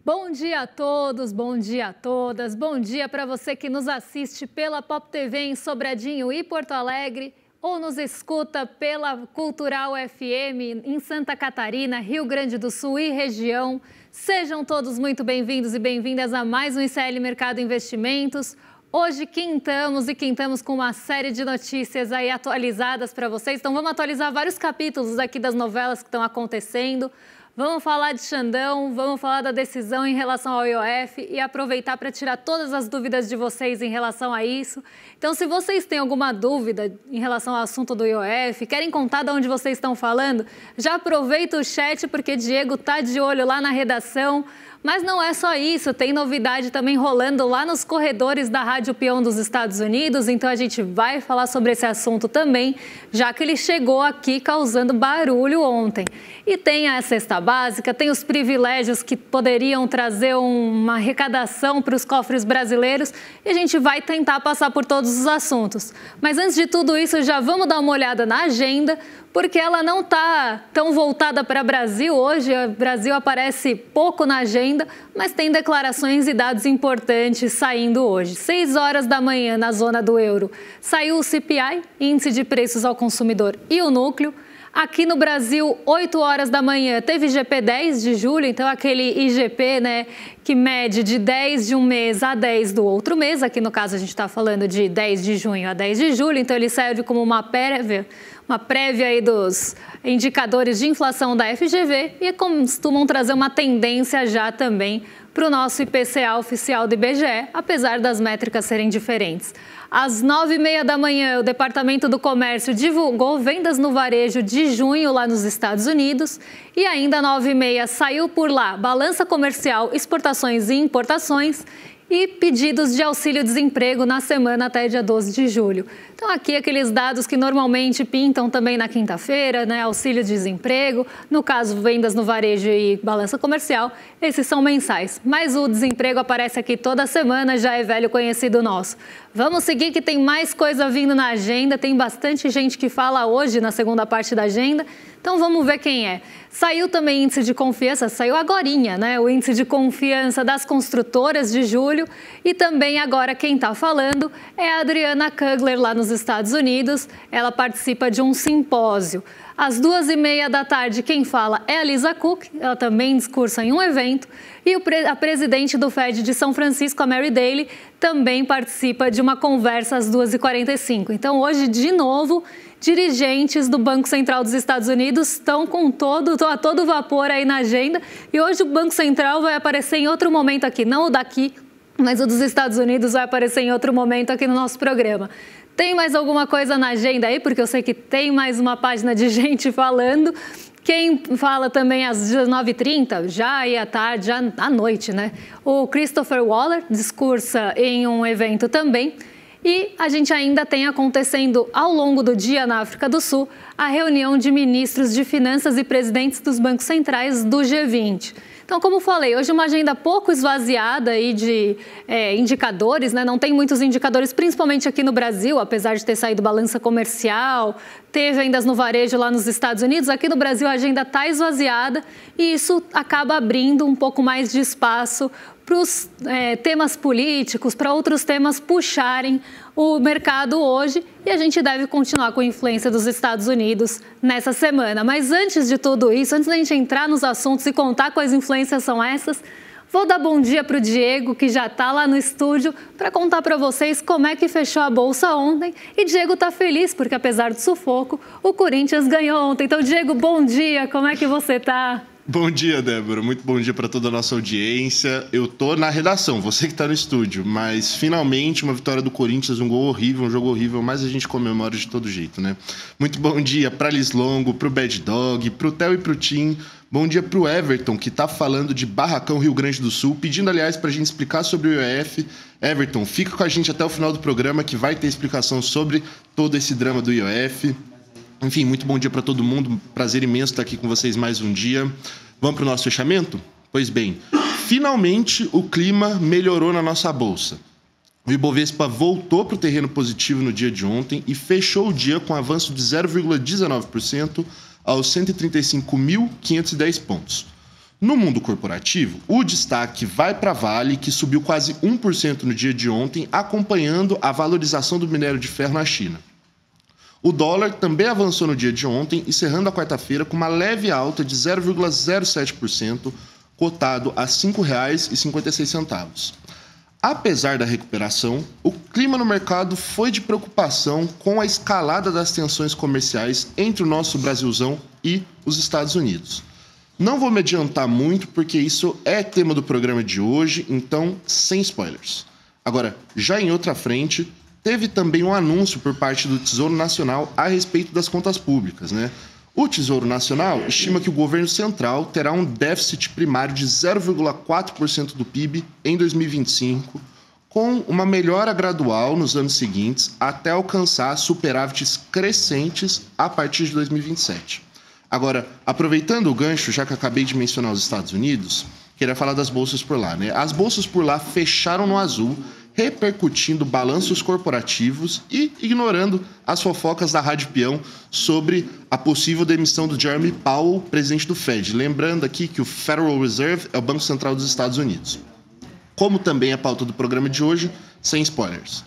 Bom dia a todos, bom dia a todas, bom dia para você que nos assiste pela Pop TV em Sobradinho e Porto Alegre ou nos escuta pela Cultural FM em Santa Catarina, Rio Grande do Sul e região. Sejam todos muito bem-vindos e bem-vindas a mais um ICL Mercado Investimentos. Hoje quintamos com uma série de notícias aí atualizadas para vocês. Então vamos atualizar vários capítulos aqui das novelas que estão acontecendo. Vamos falar de Xandão, vamos falar da decisão em relação ao IOF e aproveitar para tirar todas as dúvidas de vocês em relação a isso. Então, se vocês têm alguma dúvida em relação ao assunto do IOF, querem contar de onde vocês estão falando, já aproveita o chat porque Diego está de olho lá na redação. Mas não é só isso, tem novidade também rolando lá nos corredores da Rádio Peão dos Estados Unidos, então a gente vai falar sobre esse assunto também, já que ele chegou aqui causando barulho ontem. E tem a cesta básica, tem os privilégios que poderiam trazer uma arrecadação para os cofres brasileiros e a gente vai tentar passar por todos os assuntos. Mas antes de tudo isso, já vamos dar uma olhada na agenda, porque ela não está tão voltada para o Brasil hoje. O Brasil aparece pouco na agenda, mas tem declarações e dados importantes saindo hoje. 6 horas da manhã, na zona do euro, saiu o CPI, Índice de Preços ao Consumidor, e o Núcleo. Aqui no Brasil, 8 horas da manhã, teve IGP 10 de julho, então aquele IGP, que mede de 10 de um mês a 10 do outro mês. Aqui no caso a gente está falando de 10 de junho a 10 de julho, então ele serve como uma prévia aí dos indicadores de inflação da FGV e costumam trazer uma tendência já também para o nosso IPCA oficial do IBGE, apesar das métricas serem diferentes. Às 9h30 da manhã, o Departamento do Comércio divulgou vendas no varejo de junho lá nos Estados Unidos e ainda às 9h30 saiu por lá balança comercial, exportações e importações e pedidos de auxílio-desemprego na semana até dia 12 de julho. Então, aqui aqueles dados que normalmente pintam também na quinta-feira, auxílio-desemprego, no caso, vendas no varejo e balança comercial, esses são mensais. Mas o desemprego aparece aqui toda semana, já é velho conhecido nosso. Vamos seguir que tem mais coisa vindo na agenda, tem bastante gente que fala hoje na segunda parte da agenda. Então, vamos ver quem é. Saiu também índice de confiança, saiu agorinha, o índice de confiança das construtoras de julho. E também agora quem está falando é a Adriana Kugler, lá nos Estados Unidos. Ela participa de um simpósio. Às 2h30 da tarde, quem fala é a Lisa Cook, ela também discursa em um evento. E a presidente do FED de São Francisco, a Mary Daly, também participa de uma conversa às 2h45. Então, hoje, de novo, dirigentes do Banco Central dos Estados Unidos estão a todo vapor aí na agenda. E hoje o Banco Central vai aparecer em outro momento aqui, não o daqui, mas o dos Estados Unidos vai aparecer em outro momento aqui no nosso programa. Tem mais alguma coisa na agenda aí? Porque eu sei que tem mais uma página de gente falando. Quem fala também às 19h30, já aí à tarde, já à noite, O Christopher Waller discursa em um evento também. E a gente ainda tem acontecendo ao longo do dia na África do Sul a reunião de ministros de finanças e presidentes dos bancos centrais do G20. Então, como falei, hoje uma agenda pouco esvaziada aí de indicadores, Não tem muitos indicadores, principalmente aqui no Brasil, apesar de ter saído balança comercial, ter vendas no varejo lá nos Estados Unidos. Aqui no Brasil a agenda está esvaziada e isso acaba abrindo um pouco mais de espaço para os temas políticos, para outros temas puxarem o mercado hoje, e a gente deve continuar com a influência dos Estados Unidos nessa semana. Mas antes de tudo isso, antes da gente entrar nos assuntos e contar quais influências são essas, vou dar bom dia para o Diego, que já está lá no estúdio, para contar para vocês como é que fechou a Bolsa ontem. E Diego está feliz, porque apesar do sufoco, o Corinthians ganhou ontem. Então, Diego, bom dia, como é que você está? Bom dia, Débora. Muito bom dia para toda a nossa audiência. Eu tô na redação, você que está no estúdio, mas finalmente uma vitória do Corinthians, um gol horrível, um jogo horrível, mas a gente comemora de todo jeito, Muito bom dia para Liz Longo, para o Bad Dog, para o Theo e para o Tim. Bom dia para o Everton, que está falando de Barracão, Rio Grande do Sul, pedindo, aliás, para a gente explicar sobre o IOF. Everton, fica com a gente até o final do programa, que vai ter explicação sobre todo esse drama do IOF. Enfim, muito bom dia para todo mundo. Prazer imenso estar aqui com vocês mais um dia. Vamos para o nosso fechamento? Pois bem, finalmente o clima melhorou na nossa bolsa. O Ibovespa voltou para o terreno positivo no dia de ontem e fechou o dia com avanço de 0,19% aos 135.510 pontos. No mundo corporativo, o destaque vai para a Vale, que subiu quase 1% no dia de ontem, acompanhando a valorização do minério de ferro na China. O dólar também avançou no dia de ontem, encerrando a quarta-feira com uma leve alta de 0,07%, cotado a R$ 5,56. Apesar da recuperação, o clima no mercado foi de preocupação com a escalada das tensões comerciais entre o nosso Brasilzão e os Estados Unidos. Não vou me adiantar muito, porque isso é tema do programa de hoje, então sem spoilers. Agora, já em outra frente, teve também um anúncio por parte do Tesouro Nacional a respeito das contas públicas, né? O Tesouro Nacional estima que o governo central terá um déficit primário de 0,4% do PIB em 2025, com uma melhora gradual nos anos seguintes até alcançar superávites crescentes a partir de 2027. Agora, aproveitando o gancho, já que acabei de mencionar os Estados Unidos, queria falar das bolsas por lá, né? As bolsas por lá fecharam no azul, repercutindo balanços corporativos e ignorando as fofocas da Rádio Peão sobre a possível demissão do Jeremy Powell, presidente do Fed. Lembrando aqui que o Federal Reserve é o Banco Central dos Estados Unidos. Como também a pauta do programa de hoje, sem spoilers.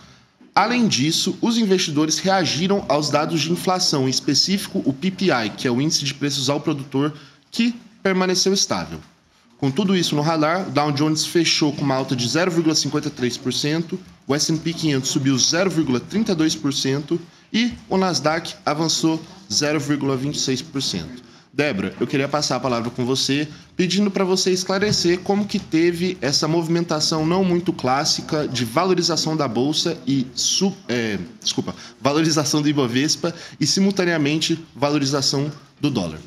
Além disso, os investidores reagiram aos dados de inflação, em específico o PPI, que é o índice de preços ao produtor, que permaneceu estável. Com tudo isso no radar, o Dow Jones fechou com uma alta de 0,53%, o S&P 500 subiu 0,32% e o Nasdaq avançou 0,26%. Débora, eu queria passar a palavra com você, pedindo para você esclarecer como que teve essa movimentação não muito clássica de valorização da Bolsa e valorização do Ibovespa e, simultaneamente, valorização do dólar.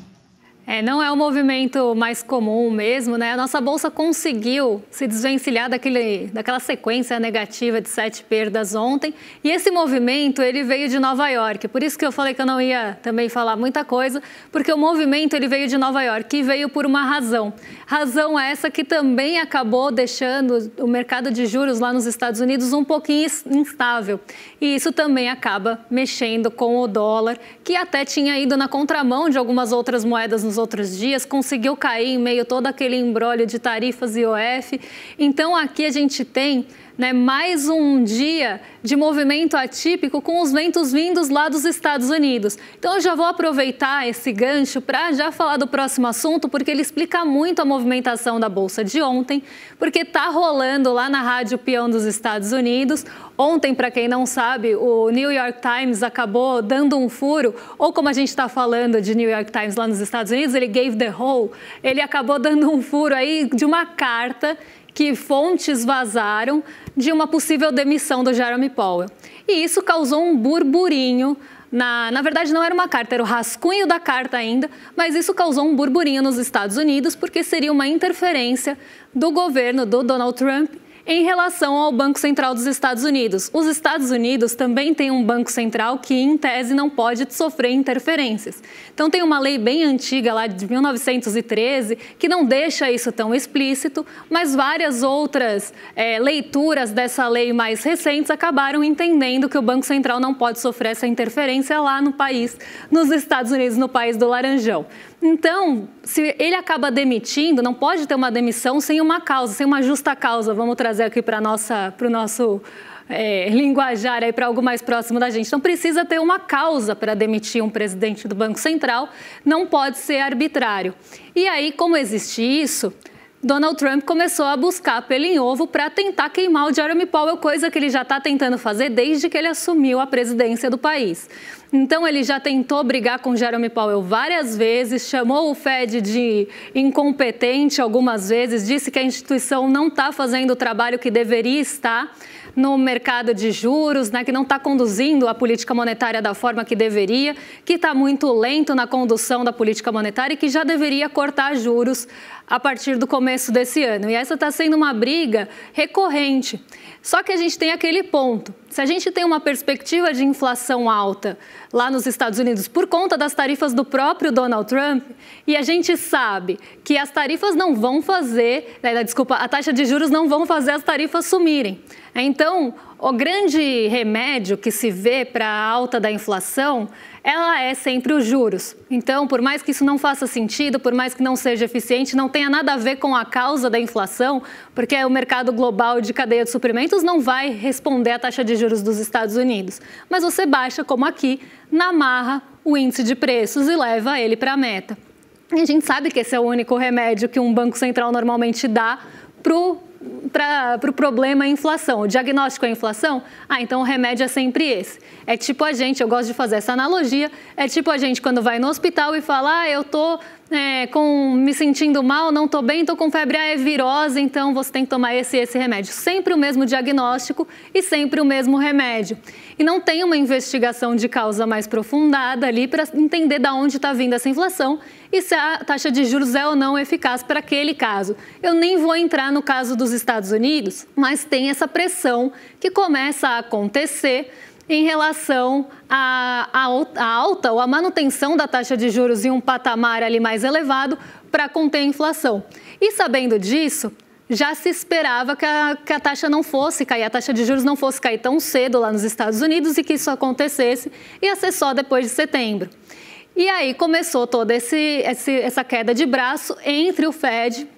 Não é um movimento mais comum mesmo, né? A nossa Bolsa conseguiu se desvencilhar daquela sequência negativa de 7 perdas ontem. E esse movimento, ele veio de Nova York. Por isso que eu falei que eu não ia também falar muita coisa, porque o movimento ele veio de Nova York e veio por uma razão. Razão essa que também acabou deixando o mercado de juros lá nos Estados Unidos um pouquinho instável. E isso também acaba mexendo com o dólar, que até tinha ido na contramão de algumas outras moedas nos outros dias, conseguiu cair em meio a todo aquele imbróglio de tarifas e IOF. Então aqui a gente tem mais um dia de movimento atípico com os ventos vindos lá dos Estados Unidos. Então eu já vou aproveitar esse gancho para já falar do próximo assunto, porque ele explica muito a movimentação da Bolsa de ontem, porque está rolando lá na Rádio Peão dos Estados Unidos. Ontem, para quem não sabe, o New York Times acabou dando um furo, ou como a gente está falando de New York Times lá nos Estados Unidos, ele gave the hole, ele acabou dando um furo aí de uma carta que fontes vazaram de uma possível demissão do Jeremy Powell. E isso causou um burburinho. Na verdade, não era uma carta, era o rascunho da carta ainda, mas isso causou um burburinho nos Estados Unidos, porque seria uma interferência do governo do Donald Trump em relação ao Banco Central dos Estados Unidos. Os Estados Unidos também têm um Banco Central que, em tese, não pode sofrer interferências. Então, tem uma lei bem antiga, lá de 1913, que não deixa isso tão explícito, mas várias outras leituras dessa lei mais recentes acabaram entendendo que o Banco Central não pode sofrer essa interferência lá no país, nos Estados Unidos, no país do Laranjão. Então, se ele acaba demitindo, não pode ter uma demissão sem uma causa, sem uma justa causa. Vamos trazer aqui para o nosso linguajar, para algo mais próximo da gente. Então, precisa ter uma causa para demitir um presidente do Banco Central, não pode ser arbitrário. E aí, como existe isso, Donald Trump começou a buscar pelo em ovo para tentar queimar o Jeremy Powell, coisa que ele já está tentando fazer desde que ele assumiu a presidência do país. Então, ele já tentou brigar com Jeremy Powell várias vezes, chamou o Fed de incompetente algumas vezes, disse que a instituição não está fazendo o trabalho que deveria estar no mercado de juros, que não está conduzindo a política monetária da forma que deveria, que está muito lento na condução da política monetária e que já deveria cortar juros a partir do começo desse ano. E essa está sendo uma briga recorrente. Só que a gente tem aquele ponto. Se a gente tem uma perspectiva de inflação alta lá nos Estados Unidos por conta das tarifas do próprio Donald Trump, e a gente sabe que as tarifas não vão fazer, a taxa de juros não vão fazer as tarifas sumirem. Então, o grande remédio que se vê para a alta da inflação, ela é sempre os juros. Então, por mais que isso não faça sentido, por mais que não seja eficiente, não tenha nada a ver com a causa da inflação, porque o mercado global de cadeia de suprimentos não vai responder à taxa de juros dos Estados Unidos. Mas você baixa, como aqui, na marra, o índice de preços e leva ele para a meta. E a gente sabe que esse é o único remédio que um banco central normalmente dá para o problema inflação. O diagnóstico é inflação? Então o remédio é sempre esse. É tipo a gente, eu gosto de fazer essa analogia, é tipo a gente quando vai no hospital e fala, eu tô me sentindo mal, não tô bem, tô com febre, é virose, então você tem que tomar esse remédio. Sempre o mesmo diagnóstico e sempre o mesmo remédio. E não tem uma investigação de causa mais aprofundada ali para entender de onde está vindo essa inflação e se a taxa de juros é ou não eficaz para aquele caso. Eu nem vou entrar no caso dos Estados Unidos, mas tem essa pressão que começa a acontecer em relação à alta ou à manutenção da taxa de juros em um patamar ali mais elevado para conter a inflação. E sabendo disso, já se esperava que a taxa não fosse cair, a taxa de juros não fosse cair tão cedo lá nos Estados Unidos e que isso acontecesse ia ser só depois de setembro. E aí começou toda essa queda de braço entre o Fed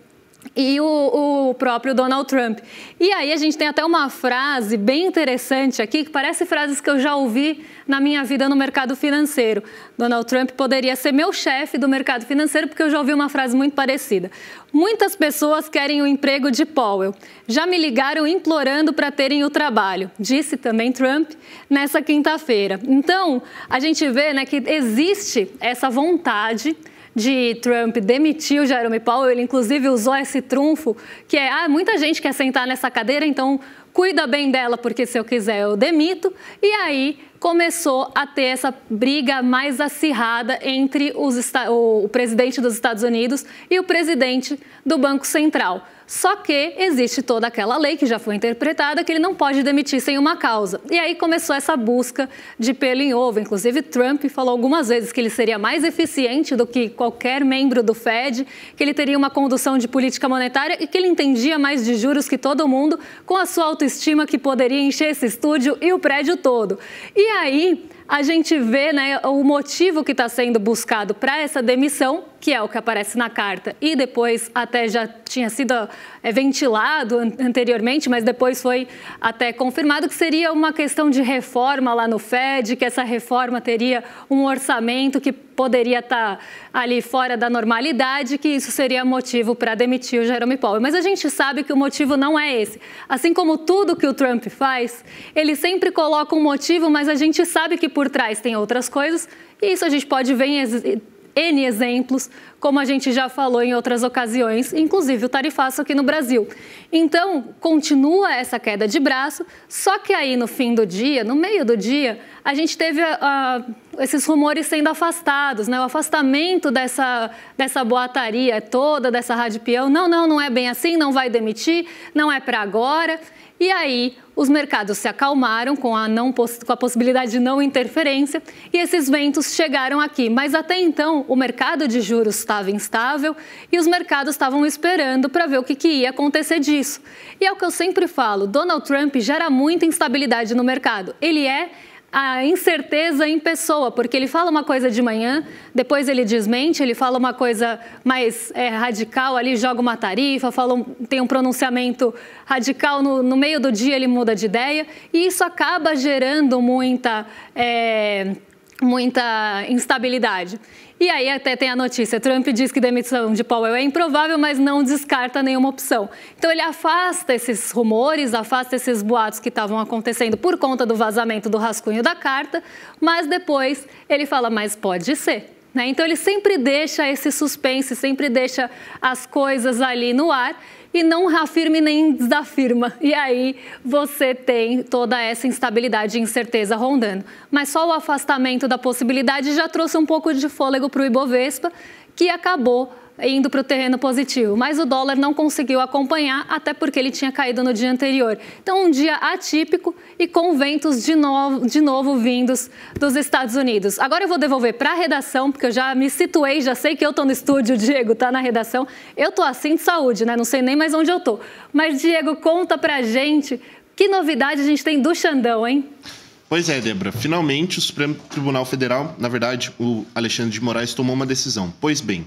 e o próprio Donald Trump. E aí a gente tem até uma frase bem interessante aqui, que parece frases que eu já ouvi na minha vida no mercado financeiro. Donald Trump poderia ser meu chefe do mercado financeiro, porque eu já ouvi uma frase muito parecida. Muitas pessoas querem o emprego de Powell. Já me ligaram implorando para terem o trabalho, disse também Trump nessa quinta-feira. Então, a gente vê, né, que existe essa vontade de Trump demitir o Jerome Powell. Ele, inclusive, usou esse trunfo, que é, muita gente quer sentar nessa cadeira, então cuida bem dela, porque se eu quiser eu demito. E aí começou a ter essa briga mais acirrada entre o presidente dos Estados Unidos e o presidente do Banco Central. Só que existe toda aquela lei que já foi interpretada que ele não pode demitir sem uma causa. E aí começou essa busca de pelo em ovo. Inclusive, Trump falou algumas vezes que ele seria mais eficiente do que qualquer membro do Fed, que ele teria uma condução de política monetária e que ele entendia mais de juros que todo mundo, com a sua autoestima que poderia encher esse estúdio e o prédio todo. E aí a gente vê, né, o motivo que está sendo buscado para essa demissão, que é o que aparece na carta e depois até já tinha sido ventilado anteriormente, mas depois foi até confirmado que seria uma questão de reforma lá no Fed, que essa reforma teria um orçamento que poderia estar ali fora da normalidade, que isso seria motivo para demitir o Jerome Powell. Mas a gente sabe que o motivo não é esse. Assim como tudo que o Trump faz, ele sempre coloca um motivo, mas a gente sabe que por trás tem outras coisas, e isso a gente pode ver em N exemplos, como a gente já falou em outras ocasiões, inclusive o tarifaço aqui no Brasil. Então, continua essa queda de braço, só que aí no fim do dia, no meio do dia, a gente teve esses rumores sendo afastados, né? O afastamento dessa boataria toda, dessa rádio peão. Não é bem assim, não vai demitir, não é para agora. E aí, os mercados se acalmaram com a possibilidade de não interferência e esses ventos chegaram aqui. Mas até então, o mercado de juros estava instável e os mercados estavam esperando para ver o que ia acontecer disso. E é o que eu sempre falo, Donald Trump gera muita instabilidade no mercado. Ele é a incerteza em pessoa, porque ele fala uma coisa de manhã, depois ele desmente, ele fala uma coisa mais radical ali, joga uma tarifa, tem um pronunciamento radical, no meio do dia ele muda de ideia, e isso acaba gerando muita instabilidade. E aí até tem a notícia, Trump diz que demissão de Powell é improvável, mas não descarta nenhuma opção. Então ele afasta esses rumores, afasta esses boatos que estavam acontecendo por conta do vazamento do rascunho da carta, mas depois ele fala, mas pode ser. Então ele sempre deixa esse suspense, sempre deixa as coisas ali no ar e não afirma nem desafirma. E aí você tem toda essa instabilidade e incerteza rondando. Mas só o afastamento da possibilidade já trouxe um pouco de fôlego para o Ibovespa, que acabou indo para o terreno positivo, mas o dólar não conseguiu acompanhar, até porque ele tinha caído no dia anterior. Então, um dia atípico e com ventos de novo vindos dos Estados Unidos. Agora eu vou devolver para a redação, porque eu já me situei, já sei que eu estou no estúdio, o Diego está na redação. Eu estou assim de saúde, né? Não sei nem mais onde eu estou. Mas, Diego, conta para a gente Que novidade a gente tem do Xandão, hein? Pois é, Débora. Finalmente, o Supremo Tribunal Federal, na verdade, o Alexandre de Moraes, tomou uma decisão. Pois bem,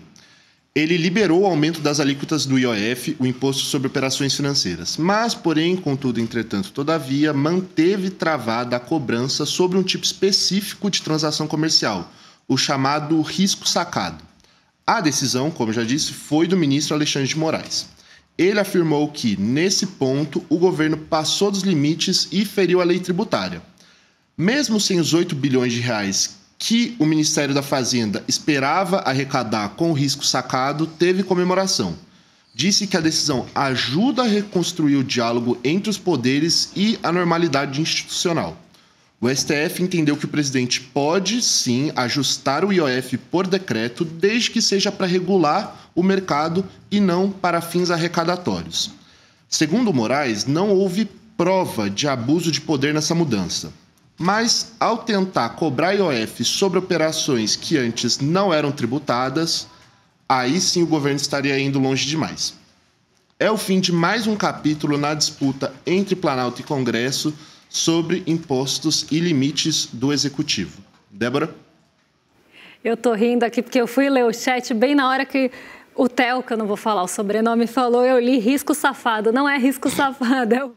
ele liberou o aumento das alíquotas do IOF, o Imposto sobre Operações Financeiras. Mas, porém, contudo, entretanto, todavia, manteve travada a cobrança sobre um tipo específico de transação comercial, o chamado risco sacado. A decisão, como já disse, foi do ministro Alexandre de Moraes. Ele afirmou que, nesse ponto, o governo passou dos limites e feriu a lei tributária. Mesmo sem os 8 bilhões de reais que o Ministério da Fazenda esperava arrecadar com o risco sacado, teve comemoração. Disse que a decisão ajuda a reconstruir o diálogo entre os poderes e a normalidade institucional. O STF entendeu que o presidente pode, sim, ajustar o IOF por decreto, desde que seja para regular o mercado e não para fins arrecadatórios. Segundo Moraes, não houve prova de abuso de poder nessa mudança. Mas, ao tentar cobrar IOF sobre operações que antes não eram tributadas, aí sim o governo estaria indo longe demais. É o fim de mais um capítulo na disputa entre Planalto e Congresso sobre impostos e limites do Executivo. Débora? Eu tô rindo aqui porque eu fui ler o chat bem na hora que o Theo, que eu não vou falar o sobrenome, falou, eu li risco safado. Não é risco safado, é o...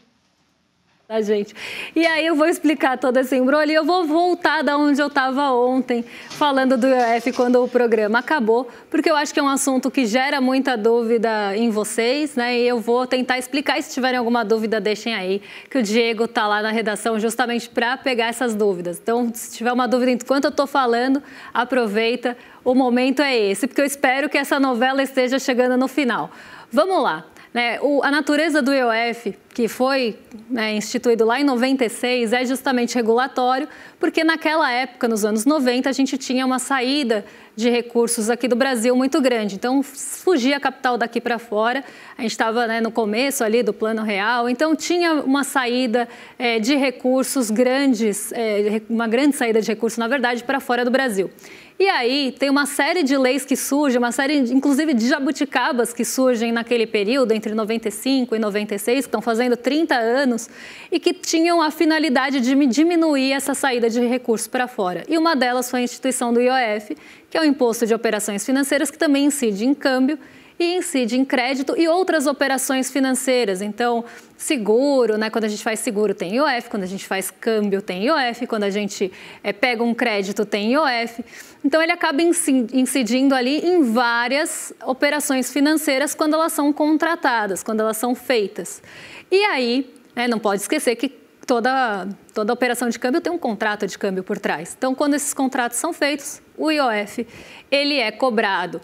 gente. E aí eu vou explicar todo esse embrolho e eu vou voltar da onde eu estava ontem, falando do IOF quando o programa acabou, porque eu acho que é um assunto que gera muita dúvida em vocês, né? E eu vou tentar explicar, e se tiverem alguma dúvida, deixem aí, que o Diego está lá na redação justamente para pegar essas dúvidas. Então, se tiver uma dúvida enquanto eu estou falando, aproveita, o momento é esse, porque eu espero que essa novela esteja chegando no final. Vamos lá. A natureza do IOF, que foi instituído lá em 96, é justamente regulatório, porque naquela época, nos anos 90, a gente tinha uma saída de recursos aqui do Brasil muito grande. Então, fugia a capital daqui para fora. A gente estava no começo ali do Plano Real, então tinha uma saída de recursos grandes, uma grande saída de recursos, na verdade, para fora do Brasil. E aí tem uma série de leis que surgem, uma série, inclusive, de jabuticabas que surgem naquele período, entre 95 e 96, que estão fazendo 30 anos, e que tinham a finalidade de diminuir essa saída de recursos para fora. E uma delas foi a instituição do IOF, que é o Imposto de Operações Financeiras, que também incide em câmbio e incide em crédito e outras operações financeiras. Então, seguro, quando a gente faz seguro tem IOF, quando a gente faz câmbio tem IOF, quando a gente pega um crédito tem IOF. Então, ele acaba incidindo ali em várias operações financeiras quando elas são contratadas, quando elas são feitas. E aí, não pode esquecer que toda operação de câmbio tem um contrato de câmbio por trás. Então, quando esses contratos são feitos, o IOF ele é cobrado.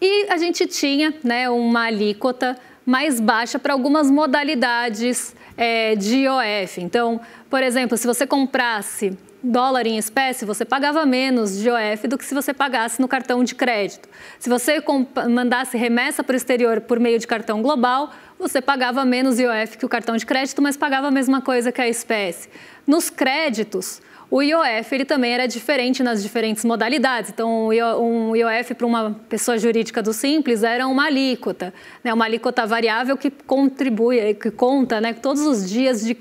E a gente tinha uma alíquota mais baixa para algumas modalidades de IOF. Então, por exemplo, se você comprasse dólar em espécie, você pagava menos de IOF do que se você pagasse no cartão de crédito. Se você mandasse remessa para o exterior por meio de cartão global, você pagava menos IOF que o cartão de crédito, mas pagava a mesma coisa que a espécie. Nos créditos, o IOF ele também era diferente nas diferentes modalidades. Então, um IOF para uma pessoa jurídica do Simples era uma alíquota variável que contribui, que conta todos os dias de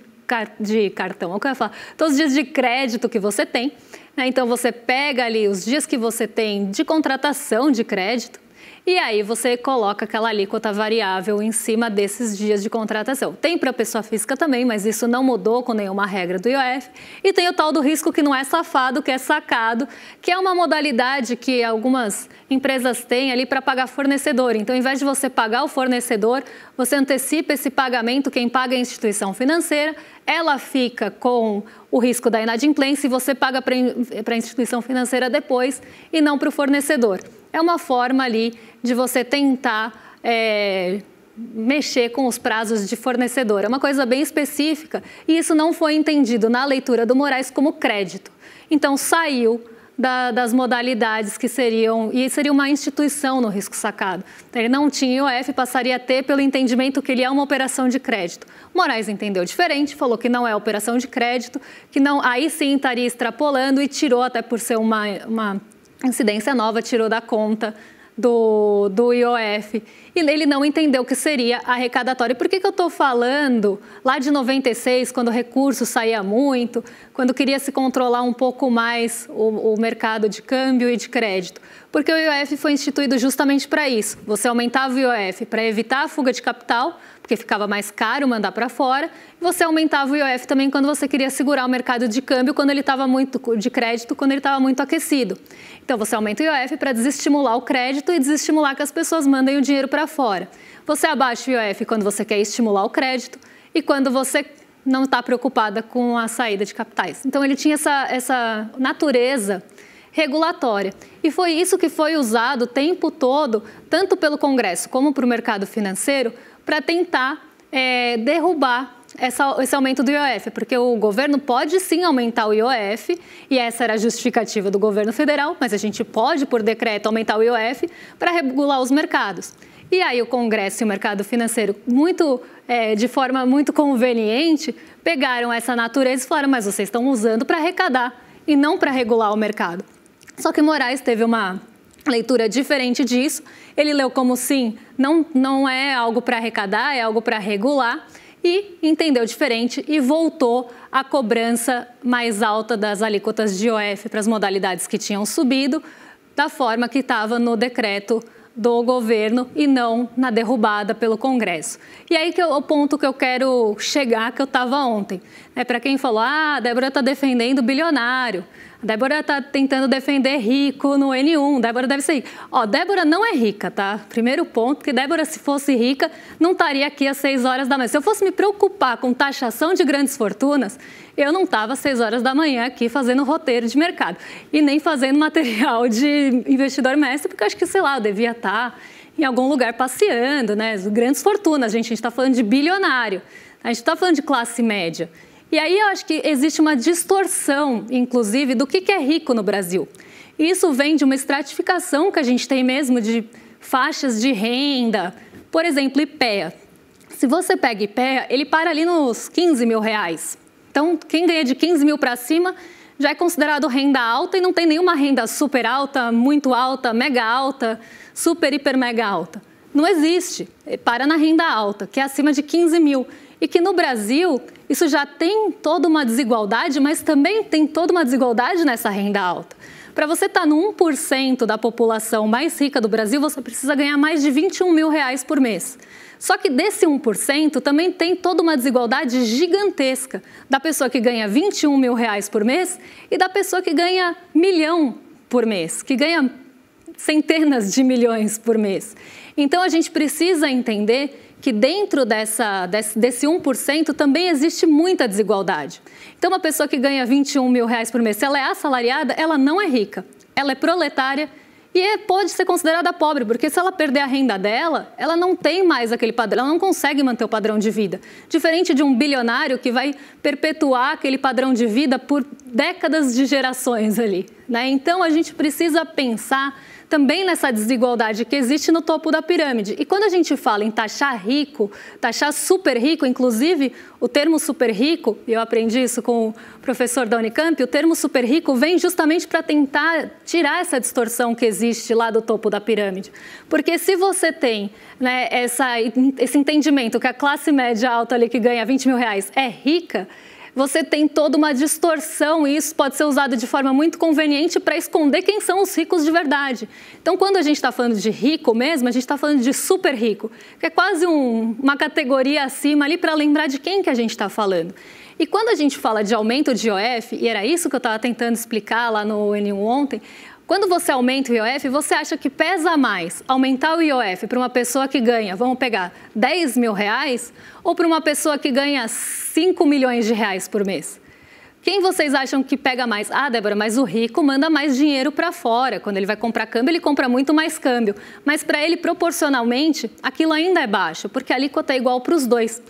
cartão, o que eu ia falar? Todos os dias de crédito que você tem. Então, você pega ali os dias que você tem de contratação de crédito e aí você coloca aquela alíquota variável em cima desses dias de contratação. Tem para a pessoa física também, mas isso não mudou com nenhuma regra do IOF. E tem o tal do risco que não é safado, que é sacado, que é uma modalidade que algumas empresas têm ali para pagar fornecedor. Então, ao invés de você pagar o fornecedor, você antecipa esse pagamento, quem paga é a instituição financeira, ela fica com o risco da inadimplência e você paga para a instituição financeira depois e não para o fornecedor. É uma forma ali de você tentar mexer com os prazos de fornecedor. É uma coisa bem específica e isso não foi entendido na leitura do Moraes como crédito. Então, saiu das modalidades que seria uma instituição no risco sacado. Então, ele não tinha IOF, passaria a ter pelo entendimento que ele é uma operação de crédito. Moraes entendeu diferente, falou que não é operação de crédito, que não, aí sim estaria extrapolando e tirou, até por ser uma incidência nova, tirou da conta do IOF, e ele não entendeu que seria arrecadatório. Por que eu estou falando lá de 96, quando o recurso saía muito, quando queria se controlar um pouco mais o mercado de câmbio e de crédito? Porque o IOF foi instituído justamente para isso. Você aumentava o IOF para evitar a fuga de capital, porque ficava mais caro mandar para fora. Você aumentava o IOF também quando você queria segurar o mercado de câmbio, quando ele estava muito de crédito, quando ele estava muito aquecido. Então você aumenta o IOF para desestimular o crédito e desestimular que as pessoas mandem o dinheiro para fora. Você abaixa o IOF quando você quer estimular o crédito e quando você não está preocupada com a saída de capitais. Então ele tinha essa natureza regulatória. E foi isso que foi usado o tempo todo, tanto pelo Congresso como para o mercado financeiro, para tentar derrubar esse aumento do IOF, porque o governo pode sim aumentar o IOF, e essa era a justificativa do governo federal, mas a gente pode, por decreto, aumentar o IOF para regular os mercados. E aí o Congresso e o mercado financeiro, de forma muito conveniente, pegaram essa natureza e falaram, mas vocês estão usando para arrecadar e não para regular o mercado. Só que Moraes teve uma leitura diferente disso. Ele leu como sim, não é algo para arrecadar, é algo para regular, e entendeu diferente e voltou à cobrança mais alta das alíquotas de IOF para as modalidades que tinham subido, da forma que estava no decreto do governo e não na derrubada pelo Congresso. E aí que é o ponto que eu quero chegar, que eu estava ontem. Para quem falou, a Débora está defendendo bilionário, a Débora está tentando defender rico no N1, Débora deve ser rica. Débora não é rica, tá? Primeiro ponto, porque Débora, se fosse rica, não estaria aqui às 6 horas da manhã. Se eu fosse me preocupar com taxação de grandes fortunas, eu não estava às 6 horas da manhã aqui fazendo roteiro de mercado e nem fazendo material de investidor mestre, porque eu acho que, sei lá, eu devia estar em algum lugar passeando, né? Grandes fortunas, a gente está falando de bilionário, a gente está falando de classe média. E aí eu acho que existe uma distorção, inclusive, do que é rico no Brasil. Isso vem de uma estratificação que a gente tem mesmo de faixas de renda. Por exemplo, IPEA. Se você pega IPEA, ele para ali nos 15 mil reais. Então, quem ganha de 15 mil para cima já é considerado renda alta e não tem nenhuma renda super alta, muito alta, mega alta, super, hiper, mega alta. Não existe. Para na renda alta, que é acima de 15 mil. E que no Brasil, isso já tem toda uma desigualdade, mas também tem toda uma desigualdade nessa renda alta. Para você estar no 1% da população mais rica do Brasil, você precisa ganhar mais de 21 mil reais por mês. Só que desse 1% também tem toda uma desigualdade gigantesca da pessoa que ganha 21 mil reais por mês e da pessoa que ganha 1 milhão por mês, que ganha centenas de milhões por mês. Então, a gente precisa entender que dentro desse 1% também existe muita desigualdade. Então, uma pessoa que ganha 21 mil reais por mês, se ela é assalariada, ela não é rica, ela é proletária e pode ser considerada pobre, porque se ela perder a renda dela, ela não tem mais aquele padrão, ela não consegue manter o padrão de vida. Diferente de um bilionário que vai perpetuar aquele padrão de vida por décadas de gerações ali, né? Então, a gente precisa pensar também nessa desigualdade que existe no topo da pirâmide. E quando a gente fala em taxar rico, taxar super rico, inclusive o termo super rico, e eu aprendi isso com o professor da Unicamp, o termo super rico vem justamente para tentar tirar essa distorção que existe lá do topo da pirâmide. Porque se você tem, né, esse entendimento que a classe média alta ali que ganha 20 mil reais é rica, você tem toda uma distorção e isso pode ser usado de forma muito conveniente para esconder quem são os ricos de verdade. Então, quando a gente está falando de rico mesmo, a gente está falando de super rico, que é quase uma categoria acima ali para lembrar de quem que a gente está falando. E quando a gente fala de aumento de IOF, e era isso que eu estava tentando explicar lá no N1 ontem, quando você aumenta o IOF, você acha que pesa mais aumentar o IOF para uma pessoa que ganha, vamos pegar, 10 mil reais, ou para uma pessoa que ganha 5 milhões de reais por mês? Quem vocês acham que pega mais? Ah, Débora, mas o rico manda mais dinheiro para fora. Quando ele vai comprar câmbio, ele compra muito mais câmbio. Mas para ele, proporcionalmente, aquilo ainda é baixo, porque a alíquota é igual para os dois.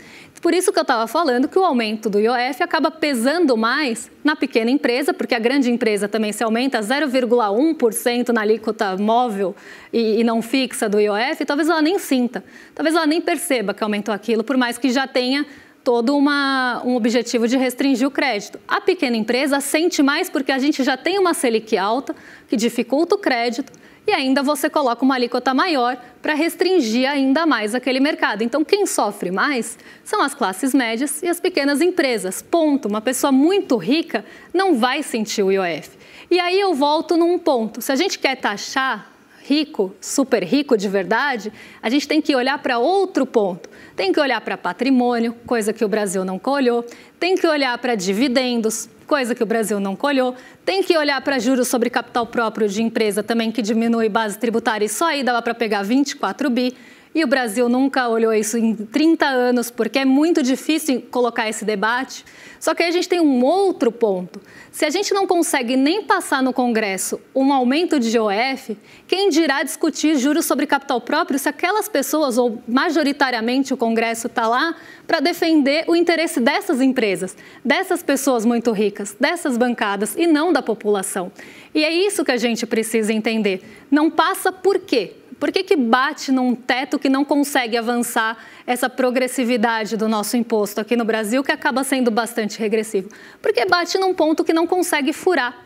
Por isso que eu estava falando que o aumento do IOF acaba pesando mais na pequena empresa, porque a grande empresa também se aumenta 0,1% na alíquota móvel e não fixa do IOF, talvez ela nem sinta, talvez ela nem perceba que aumentou aquilo, por mais que já tenha todo um objetivo de restringir o crédito. A pequena empresa sente mais porque a gente já tem uma Selic alta, que dificulta o crédito, e ainda você coloca uma alíquota maior para restringir ainda mais aquele mercado. Então, quem sofre mais são as classes médias e as pequenas empresas. Ponto. Uma pessoa muito rica não vai sentir o IOF. E aí eu volto num ponto. Se a gente quer taxar rico, super rico de verdade, a gente tem que olhar para outro ponto. Tem que olhar para patrimônio, coisa que o Brasil nunca olhou. Tem que olhar para dividendos, coisa que o Brasil não olhou. Tem que olhar para juros sobre capital próprio de empresa também, que diminui base tributária, e só aí dava para pegar 24 bi. E o Brasil nunca olhou isso em 30 anos, porque é muito difícil colocar esse debate. Só que aí a gente tem um outro ponto. Se a gente não consegue nem passar no Congresso um aumento de IOF, quem dirá discutir juros sobre capital próprio se aquelas pessoas, ou majoritariamente o Congresso está lá, para defender o interesse dessas empresas, dessas pessoas muito ricas, dessas bancadas e não da população. E é isso que a gente precisa entender. Não passa por quê? Por que bate num teto que não consegue avançar essa progressividade do nosso imposto aqui no Brasil, que acaba sendo bastante regressivo? Porque bate num ponto que não consegue furar.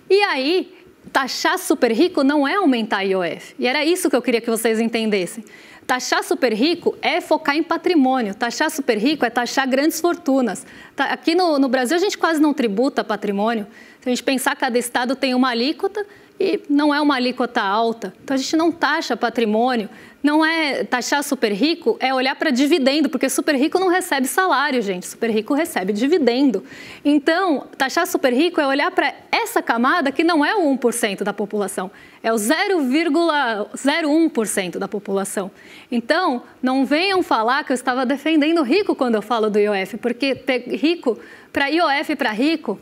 E aí, taxar super rico não é aumentar IOF. E era isso que eu queria que vocês entendessem. Taxar super rico é focar em patrimônio. Taxar super rico é taxar grandes fortunas. Aqui no Brasil, a gente quase não tributa patrimônio. Se a gente pensar que cada estado tem uma alíquota, e não é uma alíquota alta. Então, a gente não taxa patrimônio, não é taxar super rico, é olhar para dividendo, porque super rico não recebe salário, gente. Super rico recebe dividendo. Então, taxar super rico é olhar para essa camada que não é o 1% da população, é o 0,01% da população. Então, não venham falar que eu estava defendendo rico quando eu falo do IOF, porque rico, para IOF para rico,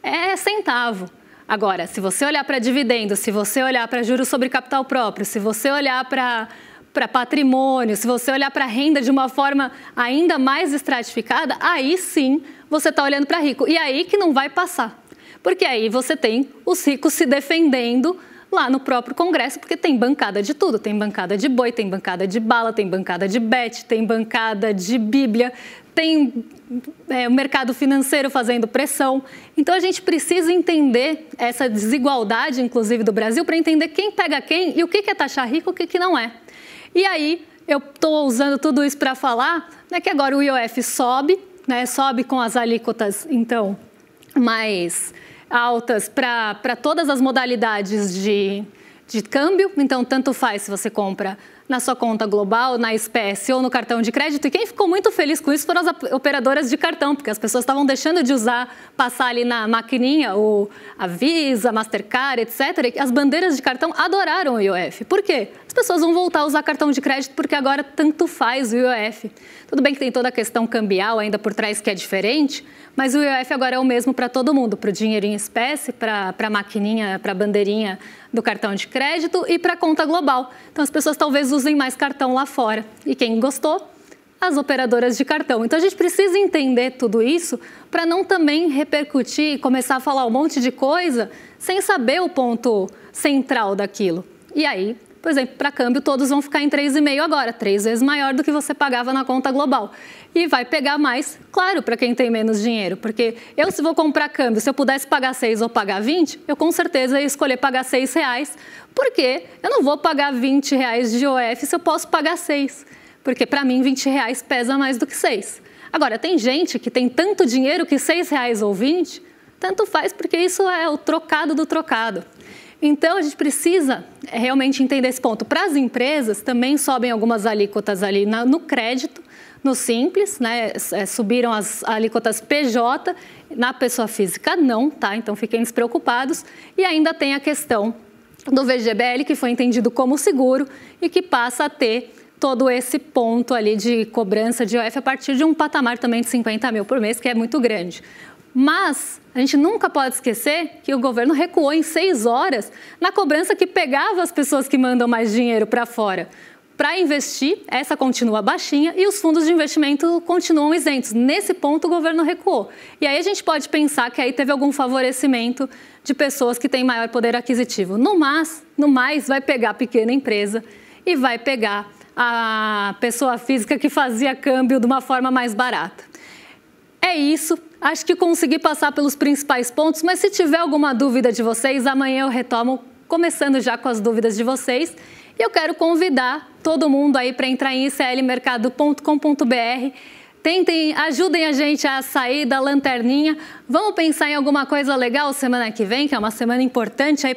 é centavo. Agora, se você olhar para dividendos, se você olhar para juros sobre capital próprio, se você olhar para patrimônio, se você olhar para renda de uma forma ainda mais estratificada, aí sim você está olhando para rico. E aí que não vai passar. Porque aí você tem os ricos se defendendo lá no próprio Congresso, porque tem bancada de tudo. Tem bancada de boi, tem bancada de bala, tem bancada de bet, tem bancada de bíblia, tem o mercado financeiro fazendo pressão. Então, a gente precisa entender essa desigualdade, inclusive, do Brasil, para entender quem pega quem e o que é taxar rico e o que não é. E aí, eu estou usando tudo isso para falar, né, que agora o IOF sobe, né, sobe com as alíquotas, então, mais altas para todas as modalidades de câmbio. Então, tanto faz se você compra na sua conta global, na espécie ou no cartão de crédito. E quem ficou muito feliz com isso foram as operadoras de cartão, porque as pessoas estavam deixando de passar ali na maquininha, a Visa, Mastercard, etc. E as bandeiras de cartão adoraram o IOF. Por quê? As pessoas vão voltar a usar cartão de crédito porque agora tanto faz o IOF. Tudo bem que tem toda a questão cambial ainda por trás que é diferente, mas o IOF agora é o mesmo para todo mundo, para o dinheiro em espécie, para a maquininha, para a bandeirinha do cartão de crédito e para a conta global. Então, as pessoas talvez usem mais cartão lá fora. E quem gostou? As operadoras de cartão. Então, a gente precisa entender tudo isso para não também repercutir e começar a falar um monte de coisa sem saber o ponto central daquilo. E aí, por exemplo, para câmbio, todos vão ficar em 3,5 agora, 3 vezes maior do que você pagava na conta global. E vai pegar mais, claro, para quem tem menos dinheiro, porque eu, se vou comprar câmbio, se eu pudesse pagar 6 ou pagar 20, eu com certeza ia escolher pagar R$6, porque eu não vou pagar R$20 de IOF se eu posso pagar 6, porque para mim R$20 pesa mais do que 6. Agora, tem gente que tem tanto dinheiro que R$6 ou 20, tanto faz, porque isso é o trocado do trocado. Então, a gente precisa realmente entender esse ponto. Para as empresas, também sobem algumas alíquotas ali no crédito, no Simples, né? Subiram as alíquotas PJ, na pessoa física não, tá? Então, fiquem despreocupados. E ainda tem a questão do VGBL, que foi entendido como seguro e que passa a ter todo esse ponto ali de cobrança de IOF a partir de um patamar também de 50 mil por mês, que é muito grande. Mas a gente nunca pode esquecer que o governo recuou em 6 horas na cobrança que pegava as pessoas que mandam mais dinheiro para fora. Para investir, essa continua baixinha e os fundos de investimento continuam isentos. Nesse ponto, o governo recuou. E aí a gente pode pensar que aí teve algum favorecimento de pessoas que têm maior poder aquisitivo. No mais, vai pegar a pequena empresa e vai pegar a pessoa física que fazia câmbio de uma forma mais barata. É isso. Acho que consegui passar pelos principais pontos, mas se tiver alguma dúvida de vocês, amanhã eu retomo começando já com as dúvidas de vocês. E eu quero convidar todo mundo aí para entrar em iclmercado.com.br. Ajudem a gente a sair da lanterninha. Vamos pensar em alguma coisa legal semana que vem, que é uma semana importante aí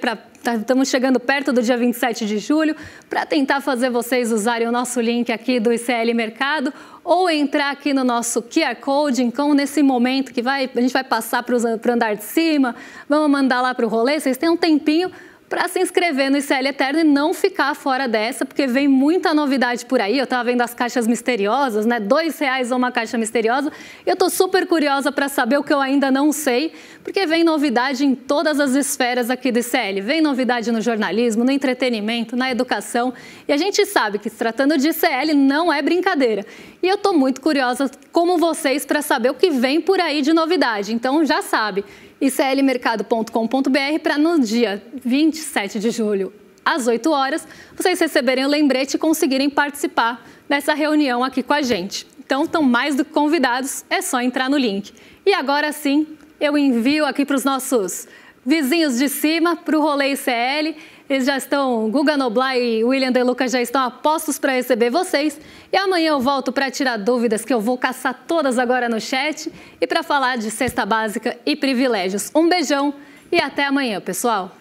estamos chegando perto do dia 27 de julho, para tentar fazer vocês usarem o nosso link aqui do ICL Mercado ou entrar aqui no nosso QR Code. Então, nesse momento que a gente vai passar para o andar de cima, vamos mandar lá para o rolê, vocês têm um tempinho para se inscrever no ICL Eterno e não ficar fora dessa, porque vem muita novidade por aí. Eu estava vendo as caixas misteriosas, né? R$2 uma caixa misteriosa. Eu estou super curiosa para saber o que eu ainda não sei, porque vem novidade em todas as esferas aqui do ICL. Vem novidade no jornalismo, no entretenimento, na educação. E a gente sabe que, se tratando de ICL, não é brincadeira. E eu estou muito curiosa, como vocês, para saber o que vem por aí de novidade. Então, já sabe, iclmercado.com.br, para no dia 27 de julho, às 8 horas, vocês receberem o lembrete e conseguirem participar dessa reunião aqui com a gente. Então, estão mais do que convidados, é só entrar no link. E agora sim, eu envio aqui para os nossos vizinhos de cima, para o Rolê ICL. Eles já estão, Guga Noblar e William De Luca já estão a postos para receber vocês. E amanhã eu volto para tirar dúvidas, que eu vou caçar todas agora no chat, e para falar de cesta básica e privilégios. Um beijão e até amanhã, pessoal.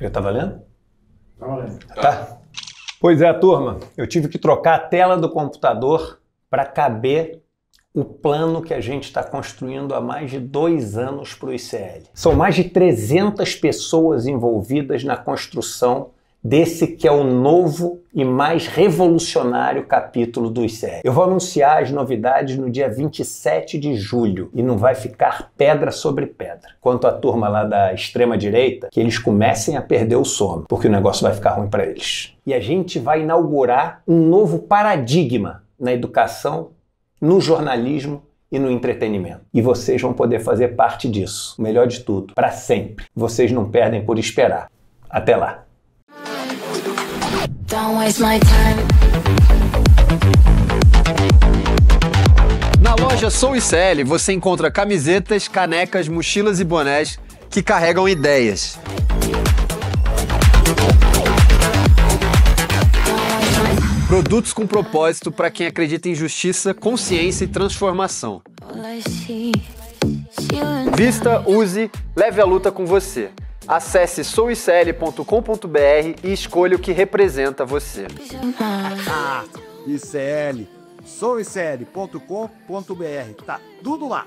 Já tá valendo? Tá valendo. Tá. Pois é, turma, eu tive que trocar a tela do computador para caber o plano que a gente está construindo há mais de 2 anos para o ICL. São mais de 300 pessoas envolvidas na construção desse que é o novo e mais revolucionário capítulo do ICL. Eu vou anunciar as novidades no dia 27 de julho e não vai ficar pedra sobre pedra. Quanto à turma lá da extrema-direita, que eles comecem a perder o sono, porque o negócio vai ficar ruim para eles. E a gente vai inaugurar um novo paradigma na educação, no jornalismo e no entretenimento. E vocês vão poder fazer parte disso. O melhor de tudo, para sempre. Vocês não perdem por esperar. Até lá. Na loja Sou ICL você encontra camisetas, canecas, mochilas e bonés que carregam ideias. Produtos com propósito para quem acredita em justiça, consciência e transformação. Vista, use, leve a luta com você. Acesse souicl.com.br e escolha o que representa você. ICL, souicl.com.br, tá tudo lá.